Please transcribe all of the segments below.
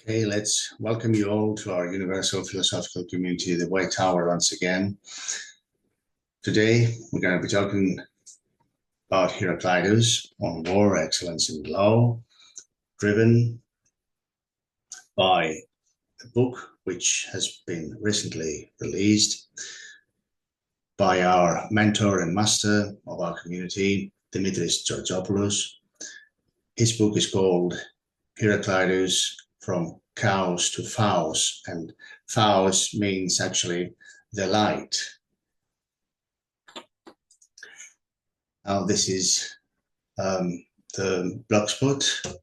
Okay, let's welcome you all to our universal philosophical community, the White Tower, once again. Today, we're going to be talking about Heraclitus on war, excellence, and law, driven by a book which has been recently released by our mentor and master of our community, DIMITRIS TZORTZOPOULOS. His book is called Heraclitus from Chaos to Phaos, and Phaos means actually the light. Now this is the Blogspot,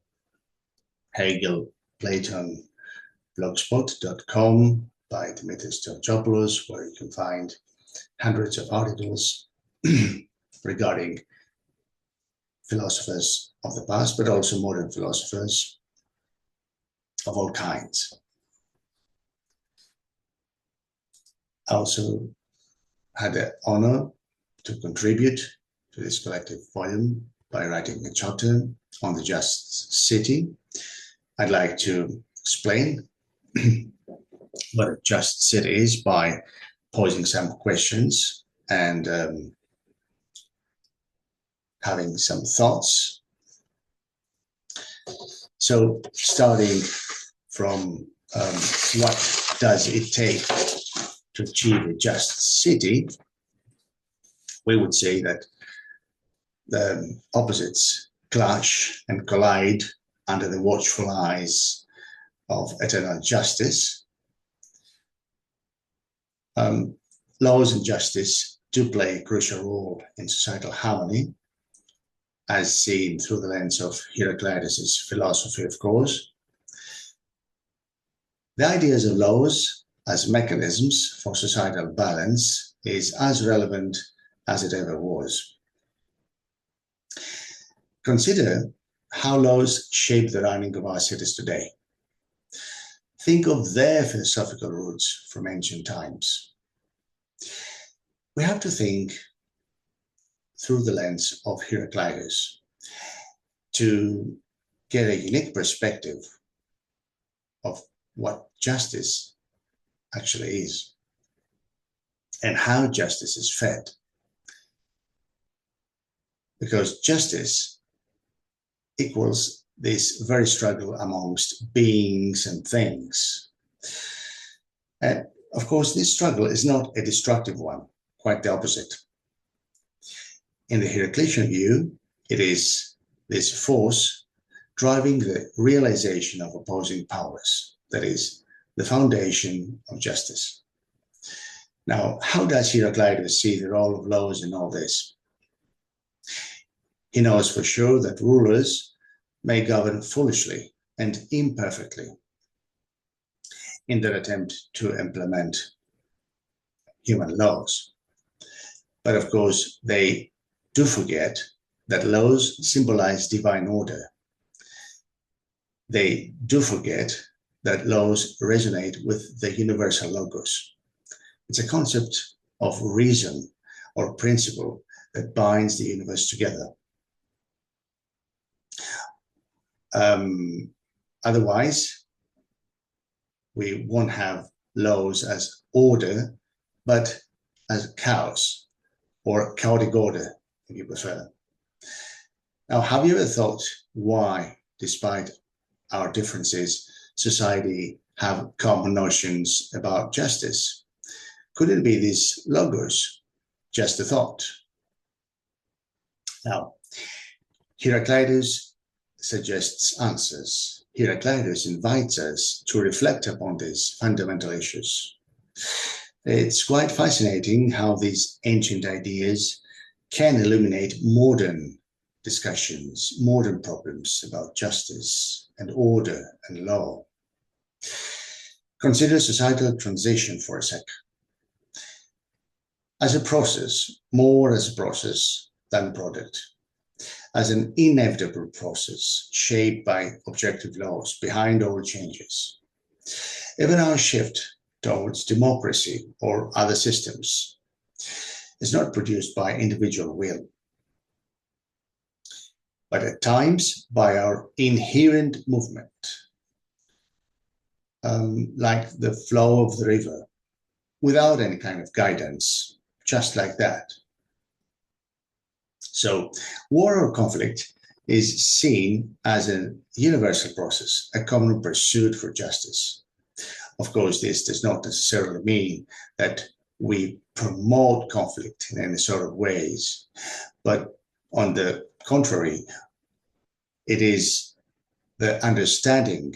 Hegel-Platon.Blogspot.com by Dimitris Tzortzopoulos, where you can find hundreds of articles regarding philosophers of the past, but also modern philosophers of all kinds. I also had the honor to contribute to this collective volume by writing a chapter on the just city. I'd like to explain what a just city is by posing some questions and having some thoughts. So starting from what does it take to achieve a just city, we would say that the opposites clash and collide under the watchful eyes of eternal justice. Laws and justice do play a crucial role in societal harmony, as seen through the lens of Heraclitus's philosophy, of course. The ideas of laws as mechanisms for societal balance is as relevant as it ever was. Consider how laws shape the running of our cities today. Think of their philosophical roots from ancient times. We have to think through the lens of Heraclitus to get a unique perspective of what justice actually is and how justice is fed. Because justice equals this very struggle amongst beings and things. And of course, this struggle is not a destructive one, quite the opposite. In the Heraclitian view, it is this force driving the realization of opposing powers, that is, the foundation of justice. Now, how does Heraclitus see the role of laws in all this? He knows for sure that rulers may govern foolishly and imperfectly in their attempt to implement human laws. But of course, they do forget that laws symbolize divine order. They do forget that laws resonate with the universal logos. It's a concept of reason or principle that binds the universe together. Otherwise, we won't have laws as order, but as chaos or chaotic order, if you prefer. Now, have you ever thought why, despite our differences, society have common notions about justice? Could it be this logos, just a thought? Now, Heraclitus suggests answers. Heraclitus invites us to reflect upon these fundamental issues. It's quite fascinating how these ancient ideas can illuminate modern discussions, modern problems about justice and order and law. Consider societal transition for a sec. As a process, more as a process than a product, as an inevitable process shaped by objective laws behind all changes. Even our shift towards democracy or other systems is not produced by individual will, but at times by our inherent movement. like the flow of the river, without any kind of guidance, just like that. So war or conflict is seen as a universal process, a common pursuit for justice. Of course, this does not necessarily mean that we promote conflict in any sort of ways, but on the contrary, it is the understanding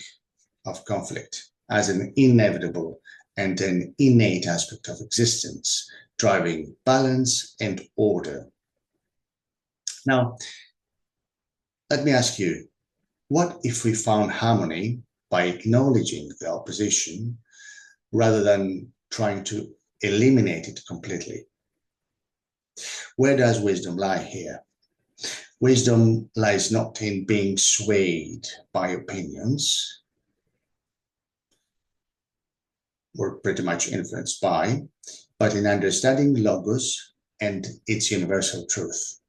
of conflict as an inevitable and an innate aspect of existence, driving balance and order. Now, let me ask you, what if we found harmony by acknowledging the opposition rather than trying to eliminate it completely? Where does wisdom lie here? Wisdom lies not in being swayed by opinions, or pretty much influenced by, but in understanding logos and its universal truth.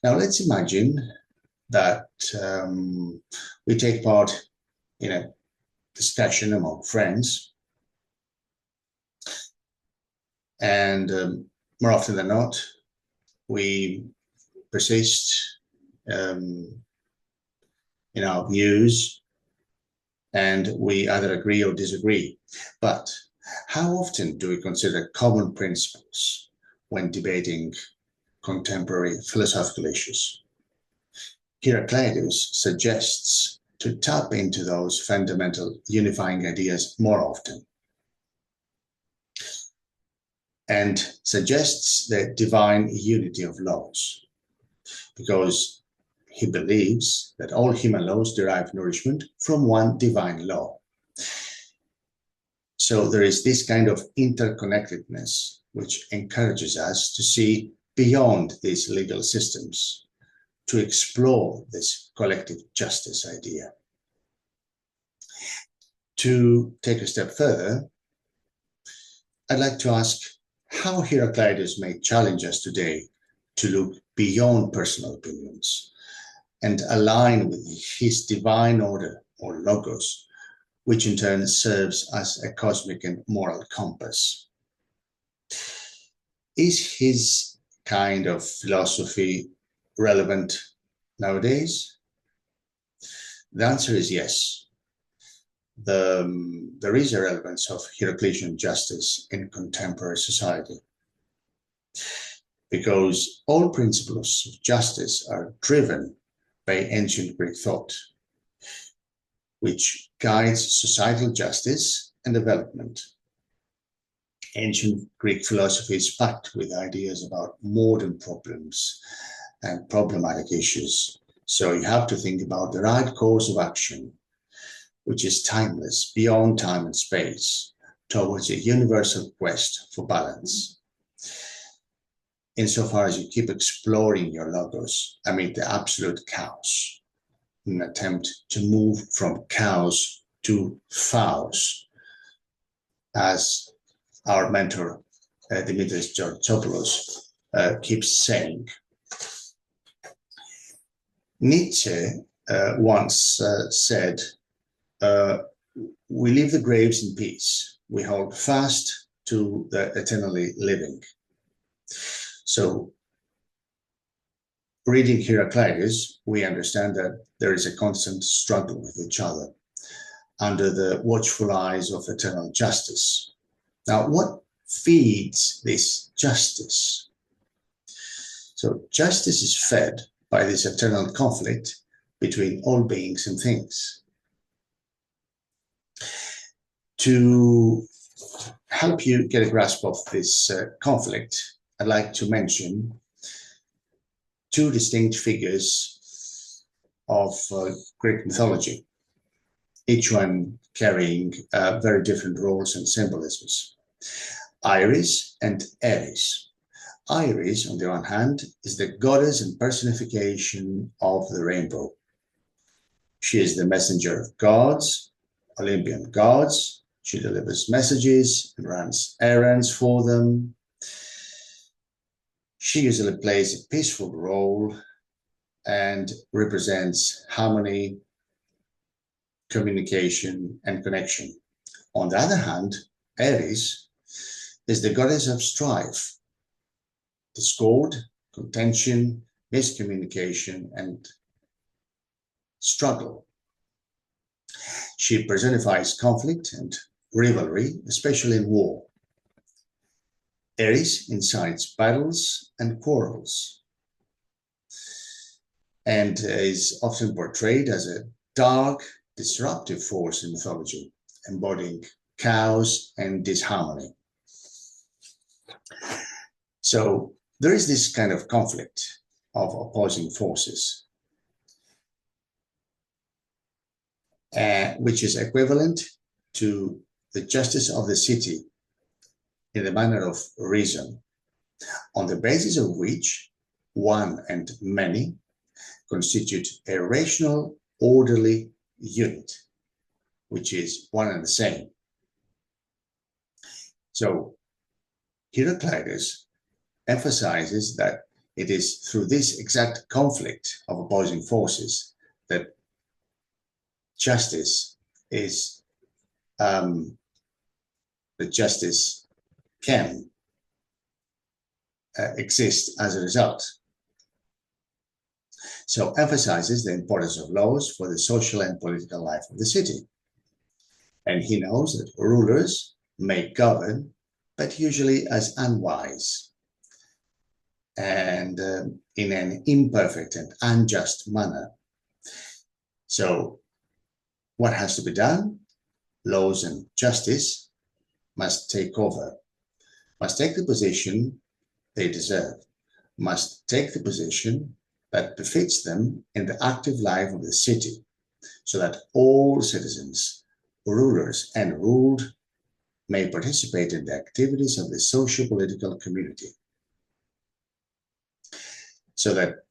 Now let's imagine that we take part in a discussion among friends, and more often than not, we persist in our views, and we either agree or disagree. But how often do we consider common principles when debating contemporary philosophical issues? Heraclitus suggests to tap into those fundamental unifying ideas more often, and suggests the divine unity of laws, because he believes that all human laws derive nourishment from one divine law. So there is this kind of interconnectedness which encourages us to see beyond these legal systems, to explore this collective justice idea. To take a step further, I'd like to ask how Heraclitus may challenge us today to look beyond personal opinions and align with his divine order or logos, which in turn serves as a cosmic and moral compass. Is his kind of philosophy relevant nowadays? The answer is yes. There is a relevance of Heraclitian justice in contemporary society, because all principles of justice are driven by ancient Greek thought, which guides societal justice and development. Ancient Greek philosophy is packed with ideas about modern problems and problematic issues. So you have to think about the right course of action, which is timeless, beyond time and space, towards a universal quest for balance. Insofar as you keep exploring your logos amid the absolute chaos, in an attempt to move from chaos to Phaos, as our mentor DIMITRIS TZORTZOPOULOS keeps saying. Nietzsche once said, we leave the graves in peace. We hold fast to the eternally living. So, reading Heraclitus, we understand that there is a constant struggle with each other under the watchful eyes of eternal justice. Now, what feeds this justice? So, justice is fed by this eternal conflict between all beings and things. To help you get a grasp of this conflict, I'd like to mention two distinct figures of Greek mythology, each one carrying very different roles and symbolisms. Iris and Eris. Iris, on the one hand, is the goddess and personification of the rainbow. She is the messenger of gods, Olympian gods. She delivers messages and runs errands for them. She usually plays a peaceful role and represents harmony communication, and connection. On the other hand, Aries is the goddess of strife, discord, contention, miscommunication, and struggle. She personifies conflict and rivalry, especially in war. Aries incites battles and quarrels, and is often portrayed as a dark, disruptive force in mythology, embodying chaos and disharmony. So there is this kind of conflict of opposing forces, which is equivalent to the justice of the city in the manner of reason, on the basis of which one and many constitute a rational, orderly unit, which is one and the same. So Heraclitus emphasizes that it is through this exact conflict of opposing forces that justice is, that justice can exist as a result. So emphasizes the importance of laws for the social and political life of the city. And he knows that rulers may govern, but usually as unwise and in an imperfect and unjust manner. So what has to be done? Laws and justice must take over, must take the position they deserve, must take the position that befits them in the active life of the city, so that all citizens, rulers and ruled, may participate in the activities of the socio-political community, so that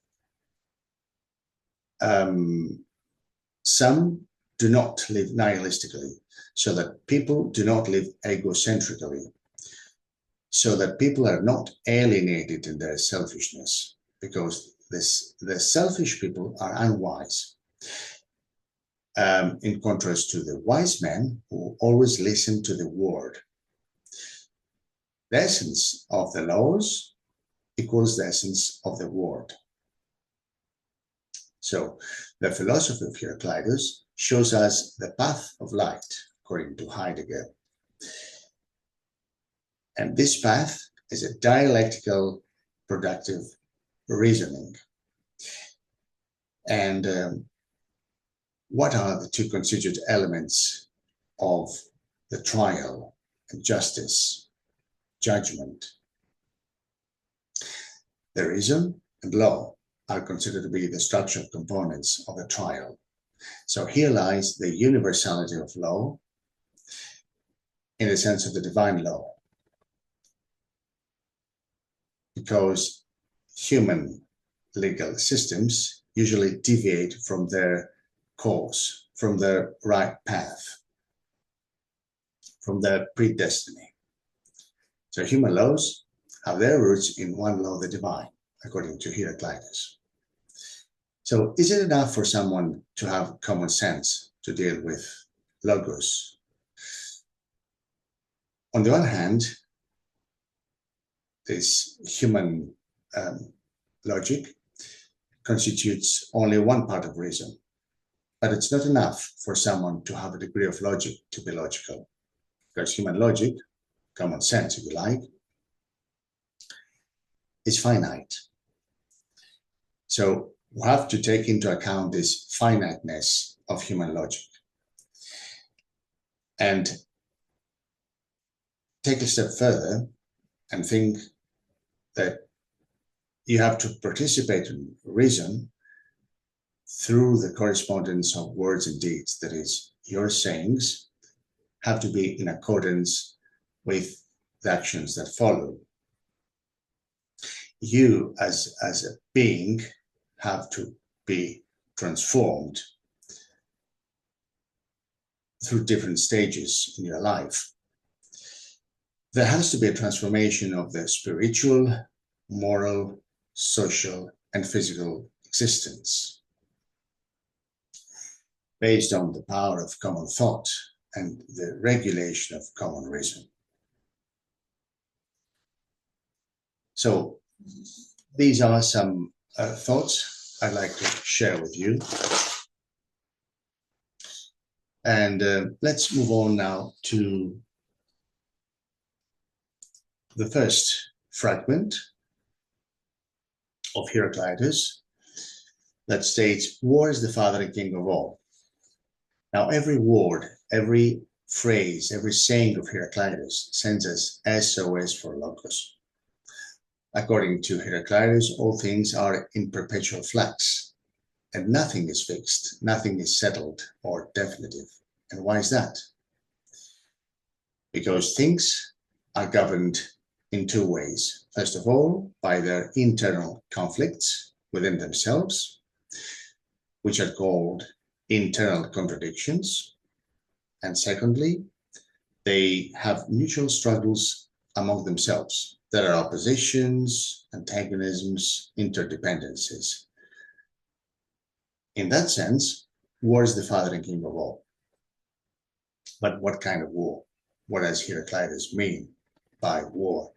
some do not live nihilistically, so that people do not live egocentrically, so that people are not alienated in their selfishness, because the selfish people are unwise, in contrast to the wise men who always listen to the word. The essence of the laws equals the essence of the word. So the philosophy of Heraclitus shows us the path of light, according to Heidegger. And this path is a dialectical, productive reasoning. And what are the two constituent elements of the trial, justice, judgment? The reason and law are considered to be the structural components of the trial. So here lies the universality of law in the sense of the divine law, because human legal systems usually deviate from their course, from their right path, from their predestiny. So human laws have their roots in one law, the divine, according to Heraclitus. So is it enough for someone to have common sense to deal with logos? On the one hand, this human logic constitutes only one part of reason, but it's not enough for someone to have a degree of logic to be logical, because human logic, common sense if you like, is finite. So we have to take into account this finiteness of human logic and take a step further and think that you have to participate in reason through the correspondence of words and deeds. That is, your sayings have to be in accordance with the actions that follow. You as a being have to be transformed through different stages in your life. There has to be a transformation of the spiritual, moral, social, and physical existence. based on the power of common thought and the regulation of common reason. So these are some thoughts I'd like to share with you. And let's move on now to the first fragment of Heraclitus that states, war is the father and king of all. Now, every word, every phrase, every saying of Heraclitus sends us SOS for logos. According to Heraclitus, all things are in perpetual flux, and nothing is fixed, nothing is settled or definitive. And why is that? Because things are governed in two ways. First of all, by their internal conflicts within themselves, which are called internal contradictions. And secondly, they have mutual struggles among themselves. There are oppositions, antagonisms, interdependencies. In that sense, war is the father and king of all. But what kind of war? What does Heraclitus mean by war?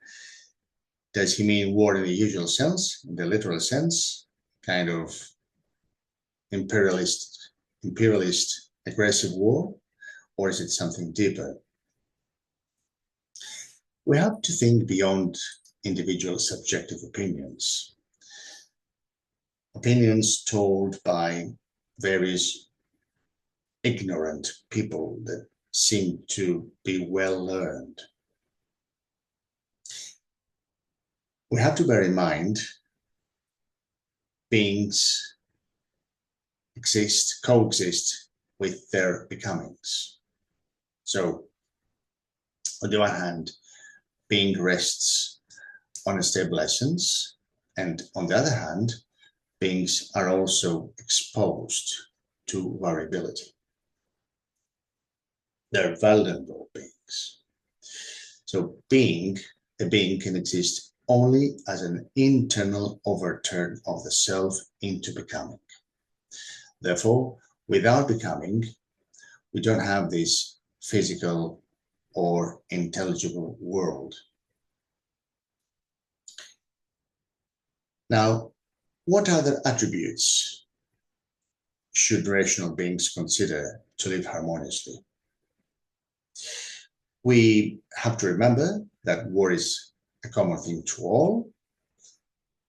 Does he mean war in the usual sense, in the literal sense, kind of imperialist, aggressive war, or is it something deeper? We have to think beyond individual subjective opinions. Opinions told by various ignorant people that seem to be well learned. We have to bear in mind beings coexist with their becomings. So, on the one hand, being rests on a stable essence, and on the other hand, beings are also exposed to variability. They're vulnerable beings. So a being can exist only as an internal overturn of the self into becoming. Therefore, without becoming, we don't have this physical or intelligible world. Now, what other attributes should rational beings consider to live harmoniously? We have to remember that war is a common thing to all,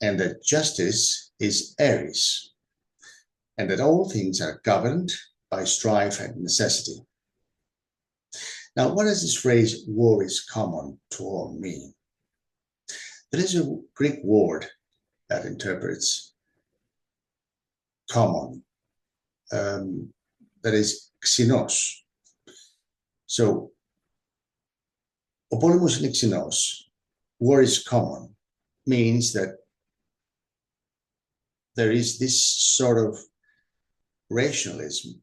and that justice is Aries, and that all things are governed by strife and necessity. Now, what does this phrase, war is common to all, mean? There is a Greek word that interprets common, that is xenos. So, ο πόλεμος είναι xenos, war is common, means that there is this sort of rationalism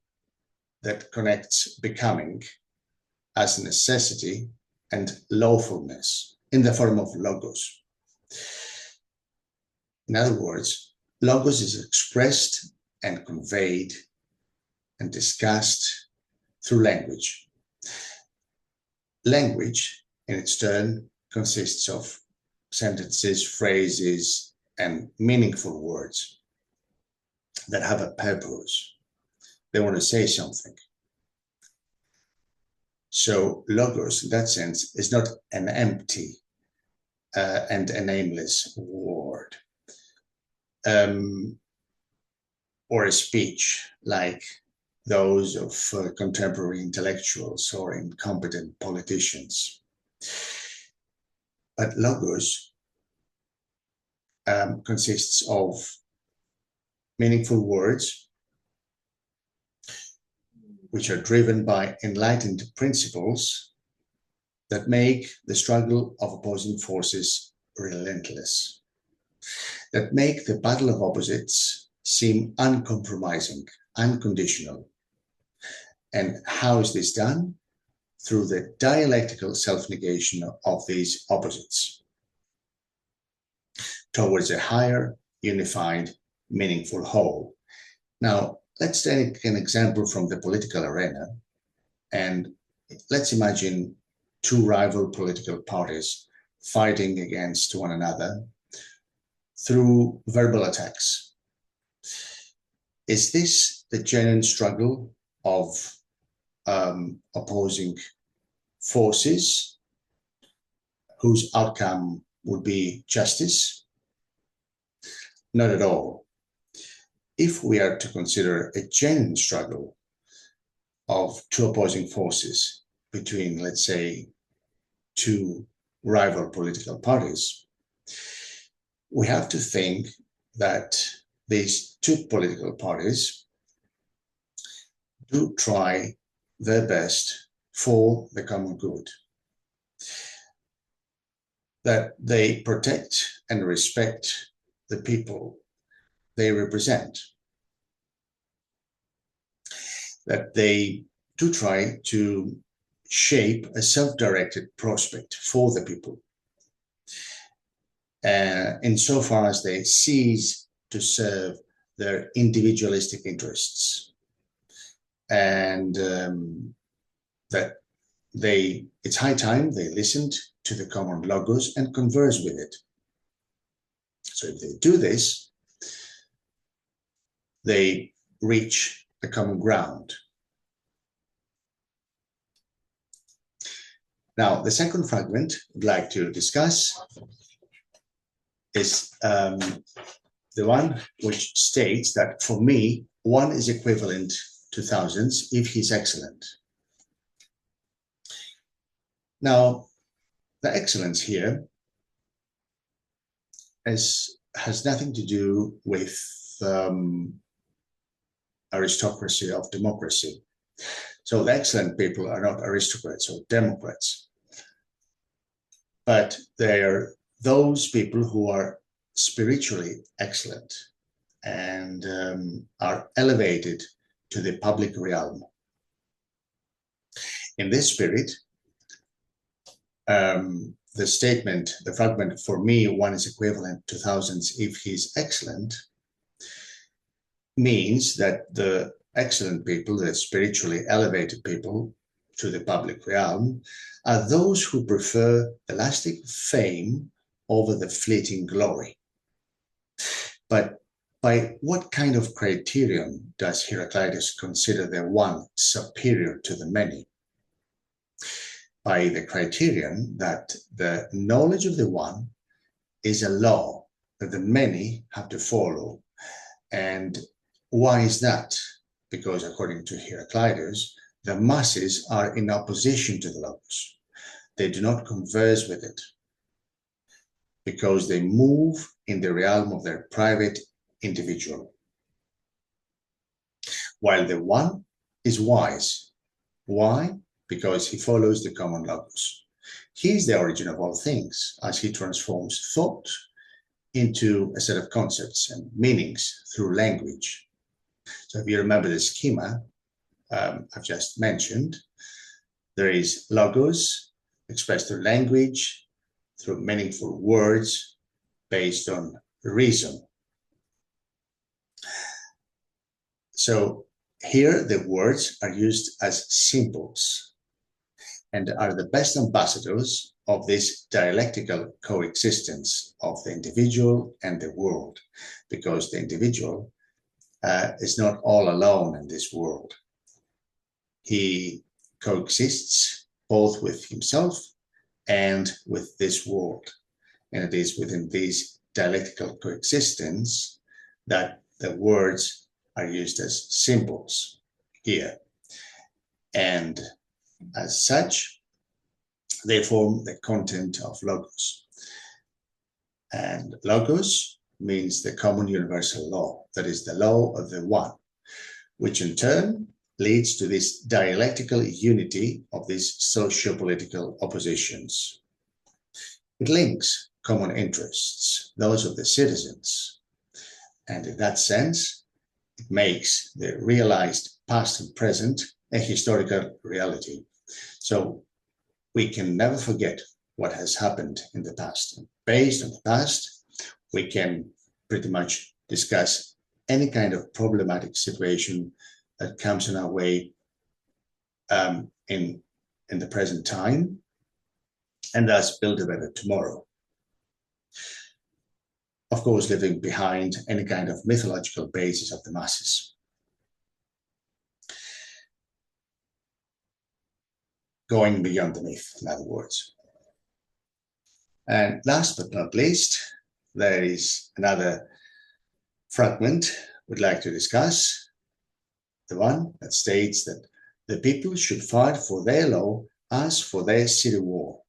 that connects becoming as necessity and lawfulness in the form of logos. In other words, logos is expressed and conveyed and discussed through language. Language, in its turn, consists of sentences, phrases, and meaningful words that have a purpose. They want to say something. So logos, in that sense, is not an empty and a nameless word, or a speech like those of contemporary intellectuals or incompetent politicians. But logos consists of meaningful words which are driven by enlightened principles that make the struggle of opposing forces relentless, that make the battle of opposites seem uncompromising, unconditional. And how is this done? Through the dialectical self-negation of these opposites towards a higher, unified, meaningful whole. Now, let's take an example from the political arena, and let's imagine two rival political parties fighting against one another through verbal attacks. Is this the genuine struggle of opposing forces whose outcome would be justice? Not at all. If we are to consider a genuine struggle of two opposing forces between, let's say, two rival political parties, we have to think that these two political parties do try their best for the common good, that they protect and respect the people they represent, that they do try to shape a self-directed prospect for the people, insofar as they cease to serve their individualistic interests, and that it's high time they listened to the common logos and converse with it. So if they do this, they reach a common ground. Now, the second fragment I'd like to discuss is the one which states that for me, one is equivalent to thousands if he's excellent. Now, the excellence here has nothing to do with aristocracy of democracy. So the excellent people are not aristocrats or democrats, but they are those people who are spiritually excellent and are elevated to the public realm. In this spirit, the statement, the fragment, for me, one is equivalent to thousands if he's excellent, means that the excellent people, the spiritually elevated people to the public realm, are those who prefer the lasting fame over the fleeting glory. But by what kind of criterion does Heraclitus consider the one superior to the many? By the criterion that the knowledge of the one is a law that the many have to follow. And why is that? Because according to Heraclitus, the masses are in opposition to the logos. They do not converse with it because they move in the realm of their private individual. While the one is wise. Why? Because he follows the common logos. He is the origin of all things, as he transforms thought into a set of concepts and meanings through language. So if you remember the schema I've just mentioned, there is logos expressed through language, through meaningful words based on reason. So here the words are used as symbols and are the best ambassadors of this dialectical coexistence of the individual and the world, because the individual is not all alone in this world. He coexists both with himself and with this world. And it is within this dialectical coexistence that the words are used as symbols here. And as such, they form the content of logos. And logos means the common universal law, that is the law of the one, which in turn leads to this dialectical unity of these socio-political oppositions. It links common interests, those of the citizens, and in that sense, it makes the realized past and present a historical reality. So we can never forget what has happened in the past. And based on the past, we can pretty much discuss any kind of problematic situation that comes in our way in the present time, and thus build a better tomorrow. Of course, leaving behind any kind of mythological basis of the masses. Going beyond the myth, in other words. And last but not least, there is another fragment we'd like to discuss, the one that states that the people should fight for their law as for their city war.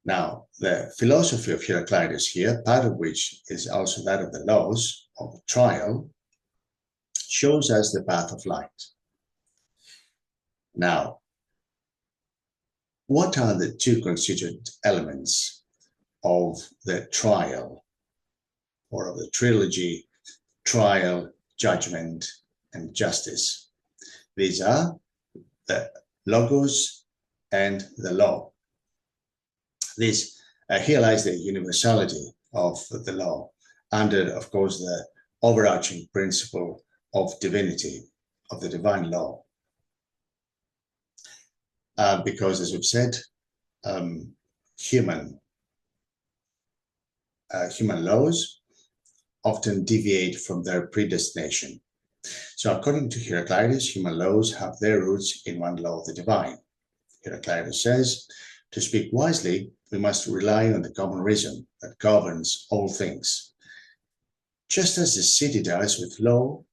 Now, the philosophy of Heraclitus here, part of which is also that of the laws of trial, shows us the path of light. Now, what are the two constituent elements of the trial, or of the trilogy, trial, judgment, and justice? These are the logos and the law. This here lies the universality of the law under, of course, the overarching principle of divinity, of the divine law. Because, as we've said, human laws often deviate from their predestination. So according to Heraclitus, human laws have their roots in one law of the divine. Heraclitus says, to speak wisely, we must rely on the common reason that governs all things, just as the city does with law,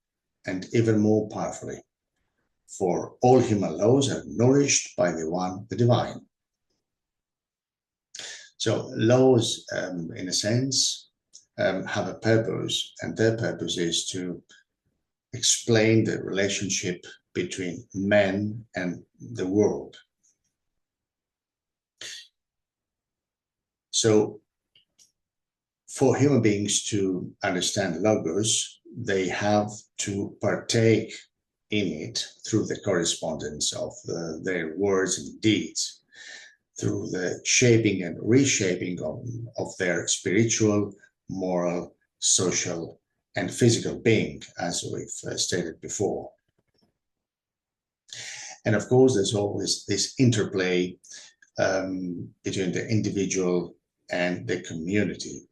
and even more powerfully. For all human laws are nourished by the one, the divine. So laws, in a sense, have a purpose, and their purpose is to explain the relationship between men and the world. So for human beings to understand logos, they have to partake in it through the correspondence of their words and deeds, through the shaping and reshaping of their spiritual, moral, social, and physical being, as we've stated before. And of course, there's always this interplay between the individual and the community.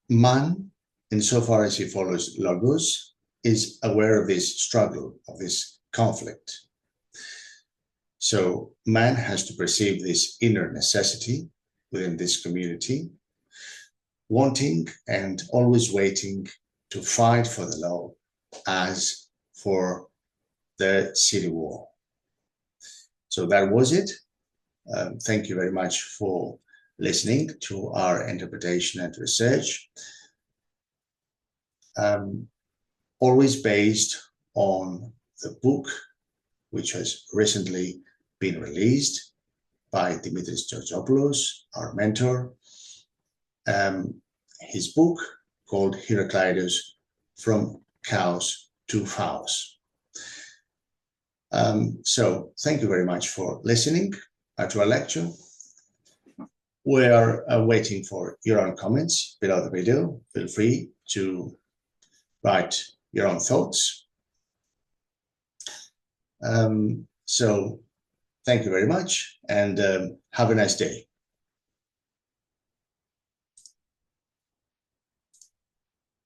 Man, insofar as he follows logos, is aware of this struggle, of this conflict. So man has to perceive this inner necessity within this community, wanting and always waiting to fight for the law as for the city war. So that was it. Thank you very much for listening to our interpretation and research. Always based on the book which has recently been released by Dimitris Tzortzopoulos, our mentor. His book called Heraclitus, From Chaos to Phaos. So thank you very much for listening to our lecture. We are waiting for your own comments below the video. Feel free to write your own thoughts. So thank you very much, and have a nice day.